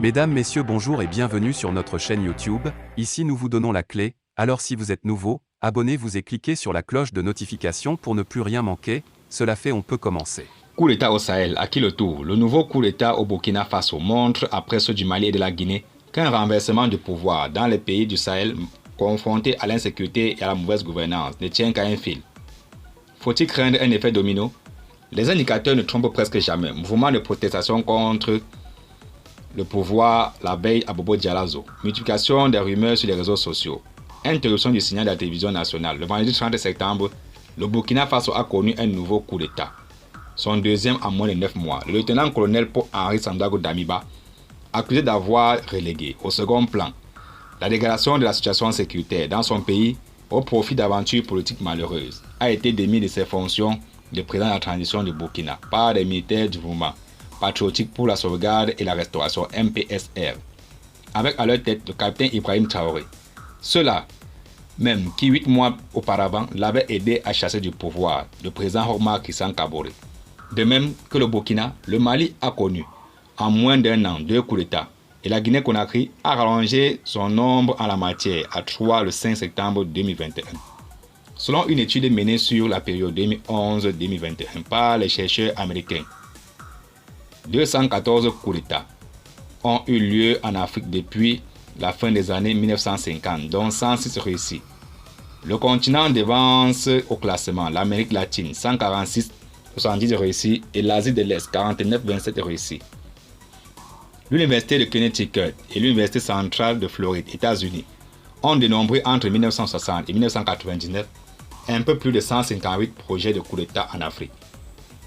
Mesdames, Messieurs, bonjour et bienvenue sur notre chaîne YouTube. Ici nous vous donnons la clé, alors si vous êtes nouveau, abonnez-vous et cliquez sur la cloche de notification pour ne plus rien manquer. Cela fait, on peut commencer. Coup d'État au Sahel, à qui le tour? Le nouveau coup d'État au Burkina Faso montre, après ceux du Mali et de la Guinée, qu'un renversement du pouvoir dans les pays du Sahel confrontés à l'insécurité et à la mauvaise gouvernance ne tient qu'à un fil. Faut-il craindre un effet domino? Les indicateurs ne trompent presque jamais. Mouvement de protestation contre le pouvoir la veille à Bobo Dioulasso, multiplication des rumeurs sur les réseaux sociaux, interruption du signal de la télévision nationale. Le vendredi 30 septembre, le Burkina Faso a connu un nouveau coup d'État. Son deuxième en moins de 9 mois. Le lieutenant-colonel Paul-Henri Sandaogo Damiba, accusé d'avoir relégué au second plan la dégradation de la situation sécuritaire dans son pays au profit d'aventures politiques malheureuses, a été démis de ses fonctions de président de la transition du Burkina par des militaires du mouvement patriotique pour la sauvegarde et la restauration MPSR, avec à leur tête le capitaine Ibrahim Traoré. Ceux-là même qui 8 mois auparavant l'avaient aidé à chasser du pouvoir le président Omar Christian Kaboré. De même que le Burkina, le Mali a connu en moins d'un an 2 coups d'État et la Guinée-Conakry a rallongé son nombre en la matière à 3 le 5 septembre 2021. Selon une étude menée sur la période 2011-2021 par les chercheurs américains, 214 coups d'État ont eu lieu en Afrique depuis la fin des années 1950, dont 106 réussis. Le continent devance au classement l'Amérique latine, 146 70 réussis, et l'Asie de l'Est, 49-27 réussis. L'Université de Connecticut et l'Université centrale de Floride, États-Unis, ont dénombré entre 1960 et 1999 un peu plus de 158 projets de coup d'État en Afrique.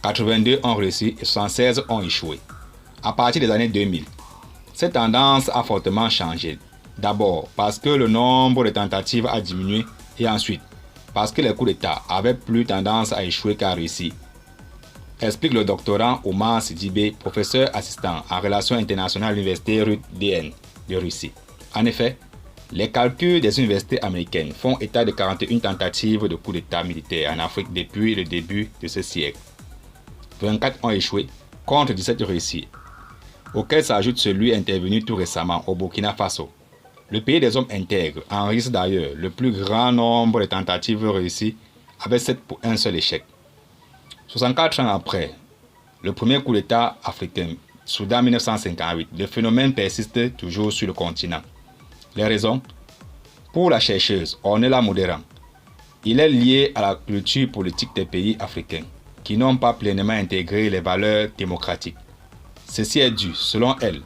82 ont réussi et 76 ont échoué. À partir des années 2000, cette tendance a fortement changé. D'abord parce que le nombre de tentatives a diminué et ensuite parce que les coups d'État avaient plus tendance à échouer qu'à réussir, explique le doctorant Omar Sidibé, professeur assistant en relations internationales à l'université RUTDN de Russie. En effet, les calculs des universités américaines font état de 41 tentatives de coup d'État militaire en Afrique depuis le début de ce siècle. 24 ont échoué, contre 17 réussis, auquel s'ajoute celui intervenu tout récemment au Burkina Faso. Le pays des hommes intègres enregistre d'ailleurs le plus grand nombre de tentatives réussies, avec 7 pour un seul échec. 64 ans après le premier coup d'État africain, Soudan 1958, le phénomène persiste toujours sur le continent. Les raisons? Pour la chercheuse Ornella Modéran, il est lié à la culture politique des pays africains qui n'ont pas pleinement intégré les valeurs démocratiques. Ceci est dû, selon elle,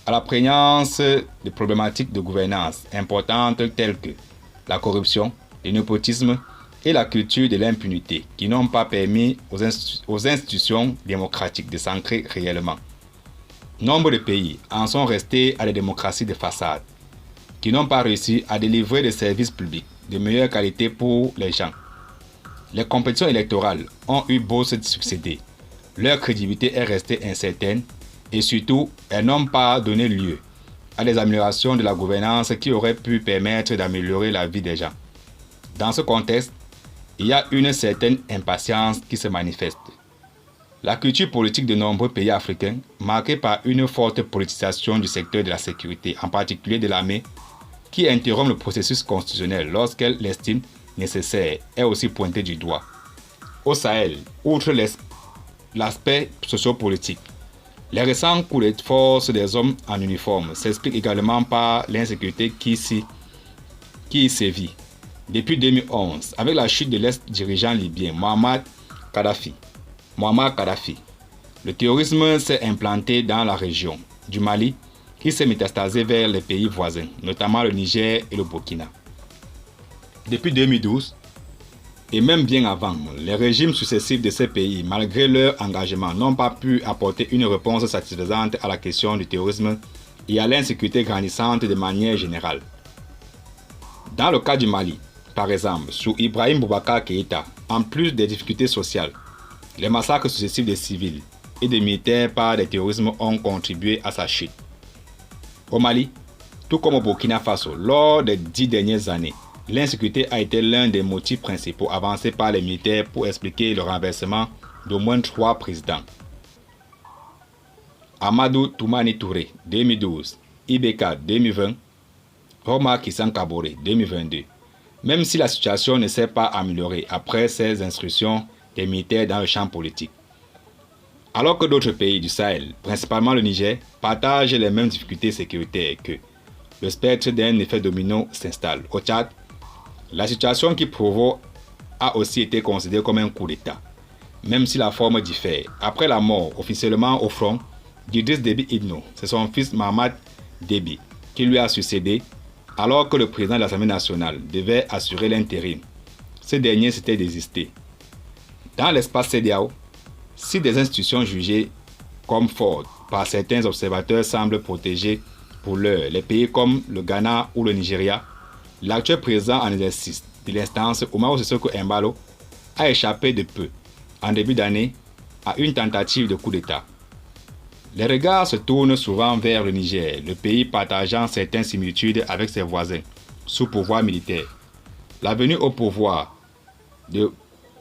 à la prégnance de problématiques de gouvernance importantes telles que la corruption, le népotisme et la culture de l'impunité qui n'ont pas permis aux institutions démocratiques de s'ancrer réellement. Nombre de pays en sont restés à des démocraties de façade qui n'ont pas réussi à délivrer des services publics de meilleure qualité pour les gens. Les compétitions électorales ont eu beau se succéder, leur crédibilité est restée incertaine et surtout, elles n'ont pas donné lieu à des améliorations de la gouvernance qui auraient pu permettre d'améliorer la vie des gens. Dans ce contexte, il y a une certaine impatience qui se manifeste. La culture politique de nombreux pays africains, marquée par une forte politisation du secteur de la sécurité, en particulier de l'armée, qui interrompt le processus constitutionnel lorsqu'elle l'estime nécessaire, est aussi pointée du doigt. Au Sahel, outre l'aspect sociopolitique, les récents coups de force des hommes en uniforme s'expliquent également par l'insécurité qui y sévit. Depuis 2011, avec la chute de l'ex-dirigeant libyen Muammar Kadhafi, le terrorisme s'est implanté dans la région du Mali qui s'est métastasé vers les pays voisins, notamment le Niger et le Burkina. Depuis 2012, et même bien avant, les régimes successifs de ces pays, malgré leur engagement, n'ont pas pu apporter une réponse satisfaisante à la question du terrorisme et à l'insécurité grandissante de manière générale. Dans le cas du Mali, par exemple, sous Ibrahim Boubacar Keïta, en plus des difficultés sociales, les massacres successifs des civils et des militaires par des terrorismes ont contribué à sa chute. Au Mali, tout comme au Burkina Faso, lors des 10 dernières années, l'insécurité a été l'un des motifs principaux avancés par les militaires pour expliquer le renversement d'au moins 3 présidents. Amadou Toumani Touré, 2012. Ibeka, 2020. Roma Kissan Kabore, 2022. Même si la situation ne s'est pas améliorée après ces instructions des militaires dans le champ politique. Alors que d'autres pays du Sahel, principalement le Niger, partagent les mêmes difficultés sécuritaires qu'eux, le spectre d'un effet domino s'installe. Au Tchad, la situation qui provoque a aussi été considérée comme un coup d'État, même si la forme diffère. Après la mort officiellement au front d'Idriss Déby Itno, c'est son fils Mahamat Déby qui lui a succédé, alors que le président de l'Assemblée nationale devait assurer l'intérim. Ce dernier s'était désisté. Dans l'espace CEDEAO, si des institutions jugées comme fortes par certains observateurs semblent protéger pour l'heure les pays comme le Ghana ou le Nigeria, l'actuel président en exercice de l'instance, Umaru Sissoco Embalo, a échappé de peu, en début d'année, à une tentative de coup d'État. Les regards se tournent souvent vers le Niger, le pays partageant certaines similitudes avec ses voisins, sous pouvoir militaire. La venue au pouvoir de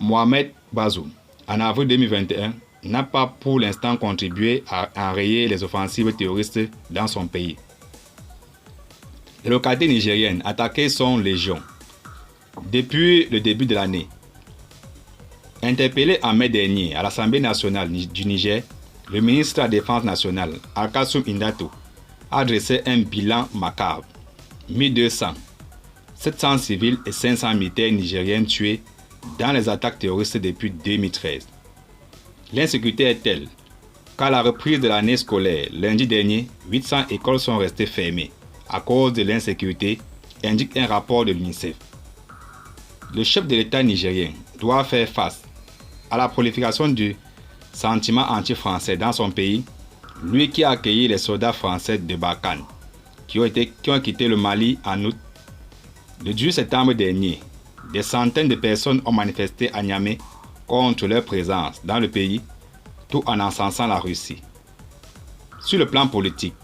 Mohamed Bazoum en avril 2021 n'a pas pour l'instant contribué à enrayer les offensives terroristes dans son pays. Les localités nigériennes attaquées sont légion. Depuis le début de l'année, interpellé en mai dernier à l'Assemblée nationale du Niger, le ministre de la Défense nationale, Alkassoum Indato, a dressé un bilan macabre. 1200, 700 civils et 500 militaires nigériens tués dans les attaques terroristes depuis 2013. L'insécurité est telle qu'à la reprise de l'année scolaire, lundi dernier, 800 écoles sont restées fermées à cause de l'insécurité, indique un rapport de l'UNICEF. Le chef de l'État nigérien doit faire face à la prolifération du sentiment anti-français dans son pays, lui qui a accueilli les soldats français de Barkhane qui ont quitté le Mali en août. Le 10 septembre dernier, des centaines de personnes ont manifesté à Niamey contre leur présence dans le pays, tout en encensant la Russie. Sur le plan politique,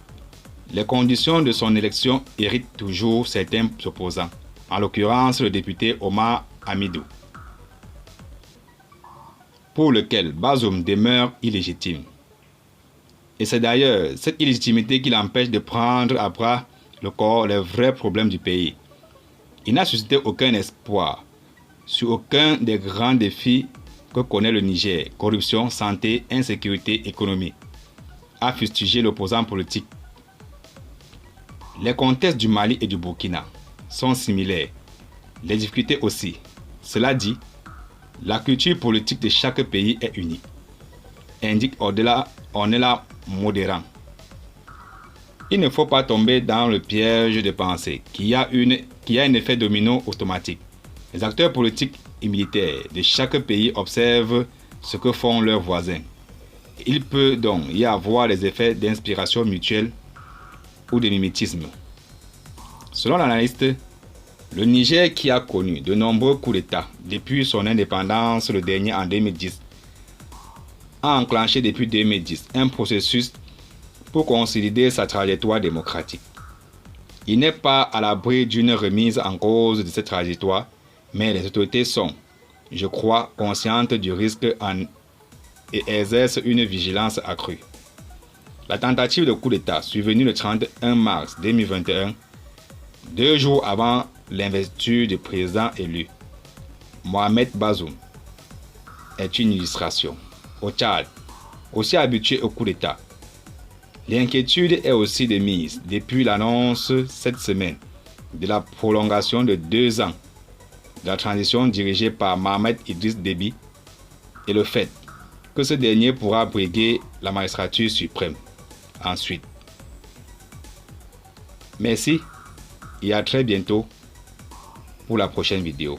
les conditions de son élection irritent toujours certains opposants, en l'occurrence le député Omar Hamidou, pour lequel Bazoum demeure illégitime. Et c'est d'ailleurs cette illégitimité qui l'empêche de prendre à bras le corps les vrais problèmes du pays. Il n'a suscité aucun espoir sur aucun des grands défis que connaît le Niger: corruption, santé, insécurité, économie, a fustigé l'opposant politique. Les contextes du Mali et du Burkina sont similaires, les difficultés aussi. Cela dit, la culture politique de chaque pays est unique, indique Ornella Modérant. Il ne faut pas tomber dans le piège de penser qu'il y a un effet domino automatique. Les acteurs politiques et militaires de chaque pays observent ce que font leurs voisins. Il peut donc y avoir des effets d'inspiration mutuelle ou de mimétisme. Selon l'analyste, le Niger, qui a connu de nombreux coups d'État depuis son indépendance, le dernier en 2010, a enclenché depuis 2010 un processus pour consolider sa trajectoire démocratique. Il n'est pas à l'abri d'une remise en cause de cette trajectoire, mais les autorités sont, je crois, conscientes du risque et exercent une vigilance accrue. La tentative de coup d'État survenue le 31 mars 2021, 2 jours avant l'investiture du président élu, Mohamed Bazoum, est une illustration. Au Tchad, aussi habitué au coup d'État, l'inquiétude est aussi de mise depuis l'annonce cette semaine de la prolongation de 2 ans de la transition dirigée par Mohamed Idriss Déby et le fait que ce dernier pourra briguer la magistrature suprême ensuite. Merci et à très bientôt pour la prochaine vidéo.